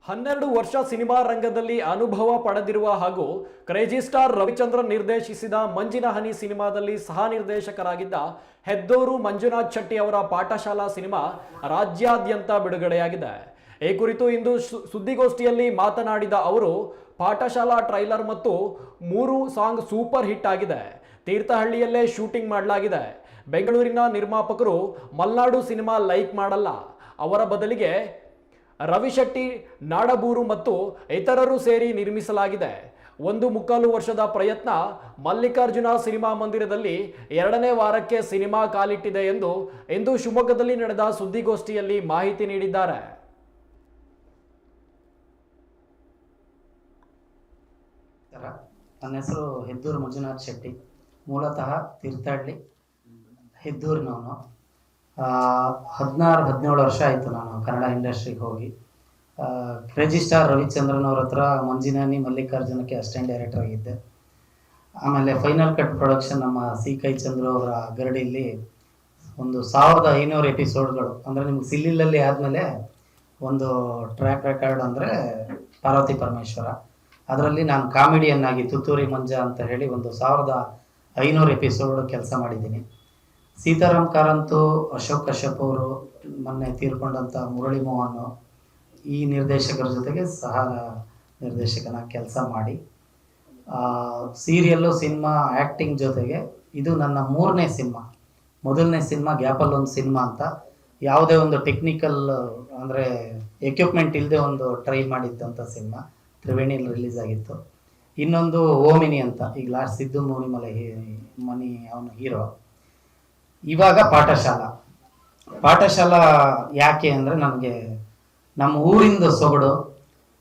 12 ವರ್ಷ ಸಿನಿಮಾ ರಂಗದಲ್ಲಿ ಅನುಭವ ಪಡೆದಿರುವ ಹಾಗೂ ಕ್ರೇಜಿ ಸ್ಟಾರ್ ರವಿಚಂದ್ರನ್ ನಿರ್ದೇಶಿಸಿದ ಮಂಜಿನ ಹನಿ ಸಿನಿಮಾದಲ್ಲಿ ಸಹ ನಿರ್ದೇಶಕರಾಗಿದ್ದ ಹೆದ್ದೂರು ಮಂಜುನಾಥ್ ಶೆಟ್ಟಿ ಅವರ ಪಾಠಶಾಲಾ ಸಿನಿಮಾ ರಾಜ್ಯಾದ್ಯಂತ ಬಿಡುಗಡೆಯಾಗಿದೆ. ಈ ಕುರಿತು ಇಂದು ಸುದ್ದಿಗೋಷ್ಠಿಯಲ್ಲಿ ಮಾತನಾಡಿದ ಅವರು, ಪಾಠಶಾಲಾ ಟ್ರೈಲರ್ ಮತ್ತು 3 ಸಾಂಗ್ ಸೂಪರ್ ಹಿಟ್ ಆಗಿದೆ. ತೀರ್ಥಹಳ್ಳಿಯಲ್ಲೇ ಶೂಟಿಂಗ್ ಮಾಡಲಾಗಿದೆ. ಬೆಂಗಳೂರಿನ ನಿರ್ಮಾಪಕರು ಮಲ್ನಾಡು ಸಿನಿಮಾ ಲೈಕ್ ಮಾಡಲ್ಲ, ಅವರ ಬದಲಿಗೆ ರವಿ ಶೆಟ್ಟಿ, ನಾಡಬೂರು ಮತ್ತು ಇತರರು ಸೇರಿ ನಿರ್ಮಿಸಲಾಗಿದೆ. 1.25 ವರ್ಷದ ಪ್ರಯತ್ನ ಮಲ್ಲಿಕಾರ್ಜುನ ಸಿನಿಮಾ ಮಂದಿರದಲ್ಲಿ 2ನೇ ವಾರಕ್ಕೆ ಸಿನಿಮಾ ಕಾಲಿಟ್ಟಿದೆ ಎಂದು ಇಂದು ಶಿವಮೊಗ್ಗದಲ್ಲಿ ನಡೆದ ಸುದ್ದಿಗೋಷ್ಠಿಯಲ್ಲಿ ಮಾಹಿತಿ ನೀಡಿದ್ದಾರೆ. ನನ್ನ ಹೆಸರು ಹೆದ್ದೂರು ಮಂಜುನಾಥ್ ಶೆಟ್ಟಿ. ಮೂಲತಃ ತೀರ್ಥಹಳ್ಳಿ, ಹೆದ್ದೂರಿನವನು. 16-17 ವರ್ಷ ಆಯಿತು ನಾನು ಕನ್ನಡ ಇಂಡಸ್ಟ್ರಿಗೆ ಹೋಗಿ. ಕ್ರೇಜಿ ಸ್ಟಾರ್ ರವಿಚಂದ್ರನ್ ಅವ್ರ ಹತ್ರ ಮಂಜಿನ ಹನಿ ಮಲ್ಲಿಕಾರ್ಜುನಕ್ಕೆ ಅಸಿಸ್ಟೆಂಟ್ ಡೈರೆಕ್ಟರ್ ಆಗಿದ್ದೆ. ಆಮೇಲೆ ಫೈನಲ್ ಕಟ್ ಪ್ರೊಡಕ್ಷನ್ ನಮ್ಮ ಸಿ ಕೈ ಚಂದ್ರು ಅವರ ಗರಡಿಯಲ್ಲಿ ಒಂದು 1500 ಎಪಿಸೋಡ್ಗಳು, ಅಂದರೆ ನಿಮ್ಗೆ ಸಿಲ್ಲಿಲಲ್ಲಿ ಆದಮೇಲೆ ಒಂದು ಟ್ರ್ಯಾಕ್ ರೆಕಾರ್ಡ್ ಅಂದರೆ ಪಾರ್ವತಿ ಪರಮೇಶ್ವರ. ಅದರಲ್ಲಿ ನಾನು ಕಾಮಿಡಿಯನ್ ಆಗಿ ತುತ್ತೂರಿ ಮಂಜ ಅಂತ ಹೇಳಿ ಒಂದು 1500 ಎಪಿಸೋಡ್ ಕೆಲಸ ಮಾಡಿದ್ದೀನಿ. ಸೀತಾರಾಮ್ ಕಾರಂತು, ಅಶೋಕ್ ಕಶ್ಯಪ್ ಅವರು, ಮೊನ್ನೆ ತೀರ್ಕೊಂಡಂಥ ಮುರಳಿ ಮೋಹನ್, ಈ ನಿರ್ದೇಶಕರ ಜೊತೆಗೆ ಸಹ ನಿರ್ದೇಶಕನಾಗಿ ಕೆಲಸ ಮಾಡಿ ಸೀರಿಯಲ್ಲು, ಸಿನಿಮಾ, ಆ್ಯಕ್ಟಿಂಗ್ ಜೊತೆಗೆ ಇದು ನನ್ನ 3ನೇ ಸಿನಿಮಾ. ಮೊದಲನೇ ಸಿನಿಮಾ ಗ್ಯಾಪಲ್ ಒಂದು ಸಿನಿಮಾ ಅಂತ, ಯಾವುದೇ ಒಂದು ಟೆಕ್ನಿಕಲ್ ಅಂದರೆ ಎಕ್ವಿಪ್ಮೆಂಟ್ ಇಲ್ಲದೆ ಒಂದು ಟ್ರೈ ಮಾಡಿದ್ದಂಥ ಸಿನಿಮಾ ತ್ರಿವೇಣಿಯಲ್ಲಿ ರಿಲೀಸ್ ಆಗಿತ್ತು. ಇನ್ನೊಂದು ಓಮಿನಿ ಅಂತ, ಈಗ ಲಾಸ್ಟ್ ಸಿದ್ದು ಮನಿ ಅವನು ಹೀರೋ. ಇವಾಗ ಪಾಠಶಾಲಾ ಯಾಕೆ ಅಂದರೆ ನನಗೆ ನಮ್ಮ ಊರಿಂದ ಸೊಗಡು,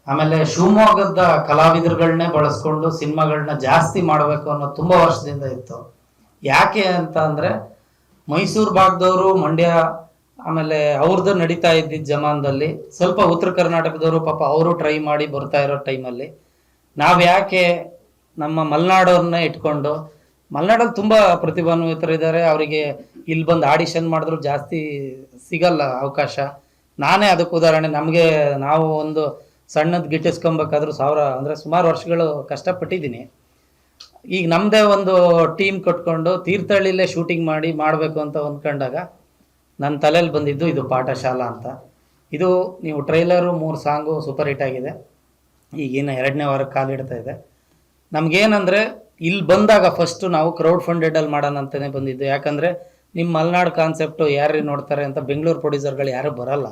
ಆಮೇಲೆ ಶಿವಮೊಗ್ಗದ ಕಲಾವಿದರುಗಳನ್ನೇ ಬಳಸ್ಕೊಂಡು ಸಿನಿಮಾಗಳನ್ನ ಜಾಸ್ತಿ ಮಾಡಬೇಕು ಅನ್ನೋ ತುಂಬ ವರ್ಷದಿಂದ ಇತ್ತು. ಯಾಕೆ ಅಂತ ಅಂದರೆ ಮೈಸೂರು ಭಾಗದವರು, ಮಂಡ್ಯ, ಆಮೇಲೆ ಅವ್ರದ್ದು ನಡೀತಾ ಇದ್ದಿದ್ದ ಜಮಾನದಲ್ಲಿ ಸ್ವಲ್ಪ ಉತ್ತರ ಕರ್ನಾಟಕದವರು ಪಾಪ ಅವರು ಟ್ರೈ ಮಾಡಿ ಬರ್ತಾ ಇರೋ ಟೈಮಲ್ಲಿ ನಾವು ಯಾಕೆ ನಮ್ಮ ಮಲೆನಾಡವ್ರನ್ನೇ ಇಟ್ಕೊಂಡು, ಮಲೆನಾಡಲ್ಲಿ ತುಂಬ ಪ್ರತಿಭಾನ್ವಿತರಿದ್ದಾರೆ, ಅವರಿಗೆ ಇಲ್ಲಿ ಬಂದು ಆಡಿಷನ್ ಮಾಡಿದ್ರು ಜಾಸ್ತಿ ಸಿಗಲ್ಲ ಅವಕಾಶ. ನಾನೇ ಅದಕ್ಕೆ ಉದಾಹರಣೆ. ನಾವು ಒಂದು ಸಣ್ಣದು ಗಿಟ್ಟಿಸ್ಕೊಬೇಕಾದ್ರೂ ಸುಮಾರು ವರ್ಷಗಳು ಕಷ್ಟಪಟ್ಟಿದ್ದೀನಿ. ಈಗ ನಮ್ಮದೇ ಒಂದು ಟೀಮ್ ಕಟ್ಕೊಂಡು ತೀರ್ಥಹಳ್ಳಿಲೇ ಶೂಟಿಂಗ್ ಮಾಡಬೇಕು ಅಂತ ಅಂದ್ಕೊಂಡಾಗ ನನ್ನ ತಲೆಯಲ್ಲಿ ಬಂದಿದ್ದು ಇದು ಪಾಠಶಾಲಾ ಅಂತ. ಇದು ನೀವು ಟ್ರೈಲರು 3 ಸಾಂಗು ಸೂಪರ್ ಹಿಟ್ ಆಗಿದೆ. ಈಗಿನ 2ನೇ ವಾರಕ್ಕೆ ಕಾಲಿಡ್ತಾ ಇದೆ. ನಮಗೇನಂದರೆ ಇಲ್ಲಿ ಬಂದಾಗ ಫಸ್ಟು ನಾವು ಕ್ರೌಡ್ ಫಂಡೆಡಲ್ಲಿ ಮಾಡೋಣ ಅಂತಲೇ ಬಂದಿದ್ದು. ಯಾಕಂದರೆ ನಿಮ್ಮ ಮಲೆನಾಡು ಕಾನ್ಸೆಪ್ಟು ಯಾರು ನೋಡ್ತಾರೆ ಅಂತ ಬೆಂಗಳೂರು ಪ್ರೊಡ್ಯೂಸರ್ಗಳು ಯಾರೂ ಬರೋಲ್ಲ.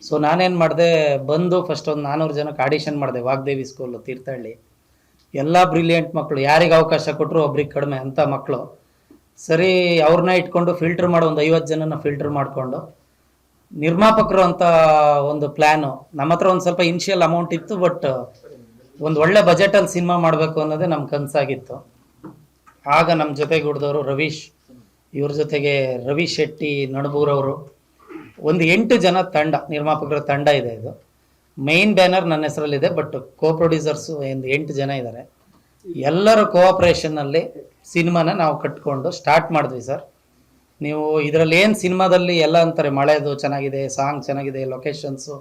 ಸೊ ನಾನೇನು ಮಾಡಿದೆ, ಬಂದು ಫಸ್ಟ್ ಒಂದು 400 ಜನಕ್ಕೆ ಆಡಿಷನ್ ಮಾಡಿದೆ. ವಾಗ್ದೇವಿ ಸ್ಕೂಲು ತೀರ್ಥಹಳ್ಳಿ. ಎಲ್ಲ ಬ್ರಿಲಿಯಂಟ್ ಮಕ್ಕಳು, ಯಾರಿಗೆ ಅವಕಾಶ ಕೊಟ್ಟರು ಒಬ್ರಿಗೆ ಕಡಿಮೆ ಅಂತ ಮಕ್ಕಳು. ಸರಿ, ಅವ್ರನ್ನ ಇಟ್ಕೊಂಡು ಫಿಲ್ಟರ್ ಮಾಡೋ ಒಂದು 50 ಜನನ ಫಿಲ್ಟರ್ ಮಾಡಿಕೊಂಡು ನಿರ್ಮಾಪಕರು ಅಂತ ಒಂದು ಪ್ಲ್ಯಾನು. ನಮ್ಮ ಹತ್ರ ಒಂದು ಸ್ವಲ್ಪ ಇನಿಷಿಯಲ್ ಅಮೌಂಟ್ ಇತ್ತು, ಬಟ್ ಒಂದು ಒಳ್ಳೆ ಬಜೆಟಲ್ಲಿ ಸಿನಿಮಾ ಮಾಡಬೇಕು ಅನ್ನೋದೇ ನಮ್ಮ ಕನಸಾಗಿತ್ತು. ಆಗ ನಮ್ಮ ಜೊತೆಗೆ ಹುಡ್ದವರು ರವೀಶ್, ಇವ್ರ ಜೊತೆಗೆ ರವಿ ಶೆಟ್ಟಿ, ನಡಬೂರವರು, ಒಂದು 8 ಜನ ತಂಡ, ನಿರ್ಮಾಪಕರ ತಂಡ ಇದೆ. ಇದು ಮೈನ್ ಬ್ಯಾನರ್ ನನ್ನ ಹೆಸರಲ್ಲಿದೆ, ಬಟ್ ಕೋ ಪ್ರೊಡ್ಯೂಸರ್ಸು ಒಂದು 8 ಜನ ಇದ್ದಾರೆ. ಎಲ್ಲರ ಕೋಆಪ್ರೇಷನ್ನಲ್ಲಿ ಸಿನಿಮಾನ ನಾವು ಕಟ್ಕೊಂಡು ಸ್ಟಾರ್ಟ್ ಮಾಡಿದ್ವಿ. ಸರ್, ನೀವು ಇದರಲ್ಲಿ ಏನು ಸಿನಿಮಾದಲ್ಲಿ ಎಲ್ಲ ಅಂತಾರೆ, ಮಳೆದು ಚೆನ್ನಾಗಿದೆ, ಸಾಂಗ್ ಚೆನ್ನಾಗಿದೆ, ಲೊಕೇಶನ್ಸು.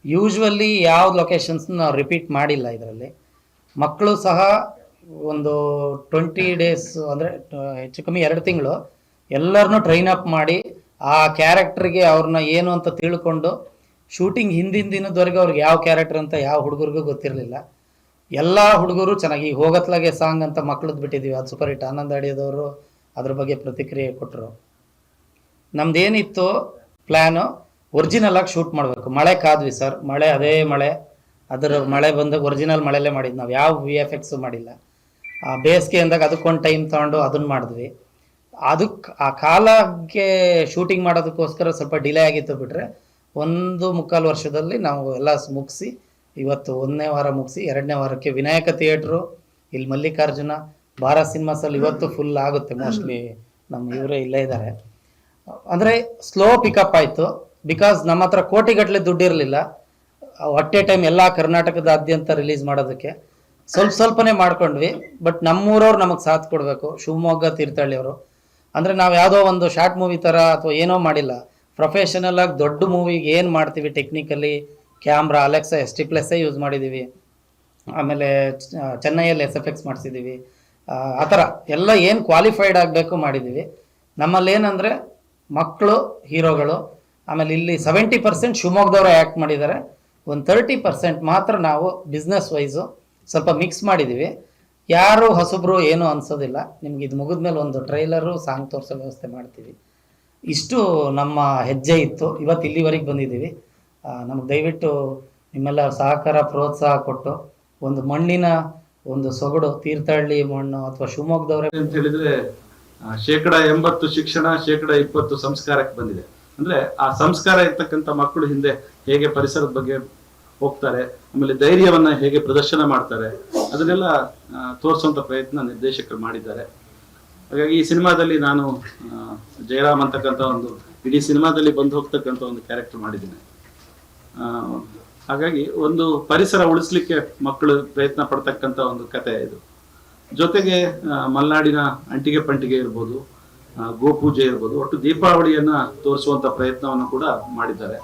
ಯೂಶ್ವಲಿ ಯಾವ ಲೊಕೇಶನ್ಸ್ನ ನಾವು ರಿಪೀಟ್ ಮಾಡಿಲ್ಲ ಇದರಲ್ಲಿ. ಮಕ್ಕಳು ಸಹ ಒಂದು 20 ಡೇಸ್ ಅಂದರೆ ಹೆಚ್ಚು ಕಮ್ಮಿ 2 ತಿಂಗಳು ಎಲ್ಲರನ್ನೂ ಟ್ರೈನ್ ಅಪ್ ಮಾಡಿ ಆ ಕ್ಯಾರೆಕ್ಟ್ರಿಗೆ ಅವ್ರನ್ನ ಏನು ಅಂತ ತಿಳ್ಕೊಂಡು, ಶೂಟಿಂಗ್ ಹಿಂದಿನ ದಿನದವರೆಗೆ ಅವ್ರಿಗೆ ಯಾವ ಕ್ಯಾರೆಕ್ಟರ್ ಅಂತ ಯಾವ ಹುಡುಗರಿಗೂ ಗೊತ್ತಿರಲಿಲ್ಲ. ಎಲ್ಲ ಹುಡುಗರು ಚೆನ್ನಾಗಿ, ಹೋಗತ್ಲಾಗೆ ಸಾಂಗ್ ಅಂತ ಮಕ್ಕಳದ್ದು ಬಿಟ್ಟಿದ್ದೀವಿ, ಅದು ಸೂಪರ್ ಹಿಟ್. ಆನಂದ ಅಡಿಯೋದವರು ಅದ್ರ ಬಗ್ಗೆ ಪ್ರತಿಕ್ರಿಯೆ ಕೊಟ್ಟರು. ನಮ್ದೇನಿತ್ತು ಪ್ಲ್ಯಾನು, ಒರಿಜಿನಲ್ ಆಗಿ ಶೂಟ್ ಮಾಡಬೇಕು. ಮಳೆ ಕಾದ್ವಿ ಸರ್, ಅದೇ ಮಳೆ, ಅದರ ಮಳೆ ಬಂದಾಗ ಒರಿಜಿನಲ್ ಮಳೆಯಲ್ಲೇ ಮಾಡಿದ್ದು ನಾವು, ಯಾವ VFX ಮಾಡಿಲ್ಲ. ಆ ಬೇಸಿಗೆ ಅಂದಾಗ ಅದಕ್ಕೊಂದು ಟೈಮ್ ತೊಗೊಂಡು ಅದನ್ನು ಮಾಡಿದ್ವಿ. ಅದಕ್ಕೆ ಆ ಕಾಲಕ್ಕೆ ಶೂಟಿಂಗ್ ಮಾಡೋದಕ್ಕೋಸ್ಕರ ಸ್ವಲ್ಪ ಡಿಲೇ ಆಗಿತ್ತು. ಬಿಟ್ಟರೆ 1.25 ವರ್ಷದಲ್ಲಿ ನಾವು ಎಲ್ಲ ಮುಗಿಸಿ, ಇವತ್ತು 1ನೇ ವಾರ ಮುಗಿಸಿ 2ನೇ ವಾರಕ್ಕೆ ವಿನಾಯಕ ಥಿಯೇಟ್ರು, ಇಲ್ಲಿ ಮಲ್ಲಿಕಾರ್ಜುನ, ಭಾರತ್ ಸಿನಿಮಾಸಲ್ಲಿ ಇವತ್ತು ಫುಲ್ ಆಗುತ್ತೆ. ಮೋಸ್ಟ್ಲಿ ನಮ್ಮ ಇವರೇ ಇಲ್ಲೇ ಇದ್ದಾರೆ. ಅಂದರೆ ಸ್ಲೋ ಪಿಕಪ್ ಆಯಿತು, ಬಿಕಾಸ್ ನಮ್ಮ ಹತ್ರ ಕೋಟಿಗಟ್ಟಲೆ ದುಡ್ಡು ಇರಲಿಲ್ಲ ಅಟ್ ಎ ಟೈಮ್ ಎಲ್ಲ ಕರ್ನಾಟಕದಾದ್ಯಂತ ರಿಲೀಸ್ ಮಾಡೋದಕ್ಕೆ. ಸ್ವಲ್ಪನೇ ಮಾಡ್ಕೊಂಡ್ವಿ, ಬಟ್ ನಮ್ಮೂರವ್ರು ನಮಗೆ ಸಾಥ್ ಕೊಡಬೇಕು. ಶಿವಮೊಗ್ಗ, ತೀರ್ಥಹಳ್ಳಿಯವರು. ಅಂದರೆ ನಾವು ಯಾವುದೋ ಒಂದು ಶಾರ್ಟ್ ಮೂವಿ ಥರ ಅಥವಾ ಏನೋ ಮಾಡಿಲ್ಲ, ಪ್ರೊಫೆಷನಲ್ ಆಗಿ ದೊಡ್ಡ ಮೂವಿಗೆ ಏನು ಮಾಡ್ತೀವಿ technically camera Alexa ST+, use ಮಾಡಿದ್ದೀವಿ. ಆಮೇಲೆ ಚೆನ್ನೈಯಲ್ಲಿ SFX ಮಾಡಿಸಿದ್ದೀವಿ. ಆ ಥರ ಎಲ್ಲ ಏನು ಕ್ವಾಲಿಫೈಡ್ ಆಗಬೇಕು ಮಾಡಿದ್ದೀವಿ. ನಮ್ಮಲ್ಲಿ ಏನಂದರೆ ಮಕ್ಕಳು ಹೀರೋಗಳು. ಆಮೇಲೆ ಇಲ್ಲಿ 70% ಶಿವಮೊಗ್ಗದವರು ಆ್ಯಕ್ಟ್ ಮಾಡಿದ್ದಾರೆ. ಒಂದು 30% ಮಾತ್ರ ನಾವು ಬಿಸ್ನೆಸ್ ವೈಸು ಸ್ವಲ್ಪ ಮಿಕ್ಸ್ ಮಾಡಿದ್ದೀವಿ. ಯಾರು ಹೊಸಬ್ರು ಏನೂ ಅನ್ಸೋದಿಲ್ಲ. ನಿಮ್ಗೆ ಇದು ಮುಗಿದ್ಮೇಲೆ ಒಂದು ಟ್ರೈಲರು ಸಾಂಗ್ ತೋರಿಸೋ ವ್ಯವಸ್ಥೆ ಮಾಡ್ತೀವಿ. ಇಷ್ಟು ನಮ್ಮ ಹೆಜ್ಜೆ ಇತ್ತು. ಇವತ್ತು ಇಲ್ಲಿವರೆಗೆ ಬಂದಿದ್ದೀವಿ. ನಮಗೆ ದಯವಿಟ್ಟು ನಿಮ್ಮೆಲ್ಲ ಸಹಕಾರ ಪ್ರೋತ್ಸಾಹ ಕೊಟ್ಟು ಒಂದು ಮಣ್ಣಿನ ಒಂದು ಸೊಗಡು, ತೀರ್ಥಹಳ್ಳಿ ಮಣ್ಣು ಅಥವಾ ಶಿವಮೊಗ್ಗದವರೇ ಅಂತ ಹೇಳಿದ್ರೆ 80% ಶಿಕ್ಷಣ, 20% ಸಂಸ್ಕಾರಕ್ಕೆ ಬಂದಿದೆ. ಅಂದ್ರೆ ಆ ಸಂಸ್ಕಾರ ಇರ್ತಕ್ಕಂಥ ಮಕ್ಕಳು ಹಿಂದೆ ಹೇಗೆ ಪರಿಸರದ ಬಗ್ಗೆ ಹೋಗ್ತಾರೆ, ಆಮೇಲೆ ಧೈರ್ಯವನ್ನ ಹೇಗೆ ಪ್ರದರ್ಶನ ಮಾಡ್ತಾರೆ, ಅದನ್ನೆಲ್ಲ ತೋರಿಸುವಂತ ಪ್ರಯತ್ನ ನಿರ್ದೇಶಕರು ಮಾಡಿದ್ದಾರೆ. ಹಾಗಾಗಿ ಈ ಸಿನಿಮಾದಲ್ಲಿ ನಾನು ಜಯರಾಮ್ ಅಂತಕ್ಕಂಥ ಒಂದು ಇಡೀ ಸಿನಿಮಾದಲ್ಲಿ ಬಂದು ಹೋಗ್ತಕ್ಕಂಥ ಒಂದು ಕ್ಯಾರೆಕ್ಟರ್ ಮಾಡಿದ್ದೀನಿ. ಹಾಗಾಗಿ ಒಂದು ಪರಿಸರ ಉಳಿಸ್ಲಿಕ್ಕೆ ಮಕ್ಕಳು ಪ್ರಯತ್ನ ಪಡ್ತಕ್ಕಂಥ ಒಂದು ಕತೆ ಇದು. ಜೊತೆಗೆ ಮಲೆನಾಡಿನ ಅಂಟಿಗೆ ಪಂಟಿಗೆ ಇರ್ಬೋದು, ಗೋಪೂಜೆ ಇರ್ಬೋದು, ಒಟ್ಟು ದೀಪಾವಳಿಯನ್ನ ತೋರಿಸುವಂತ ಪ್ರಯತ್ನವನ್ನು ಕೂಡ ಮಾಡಿದ್ದಾರೆ.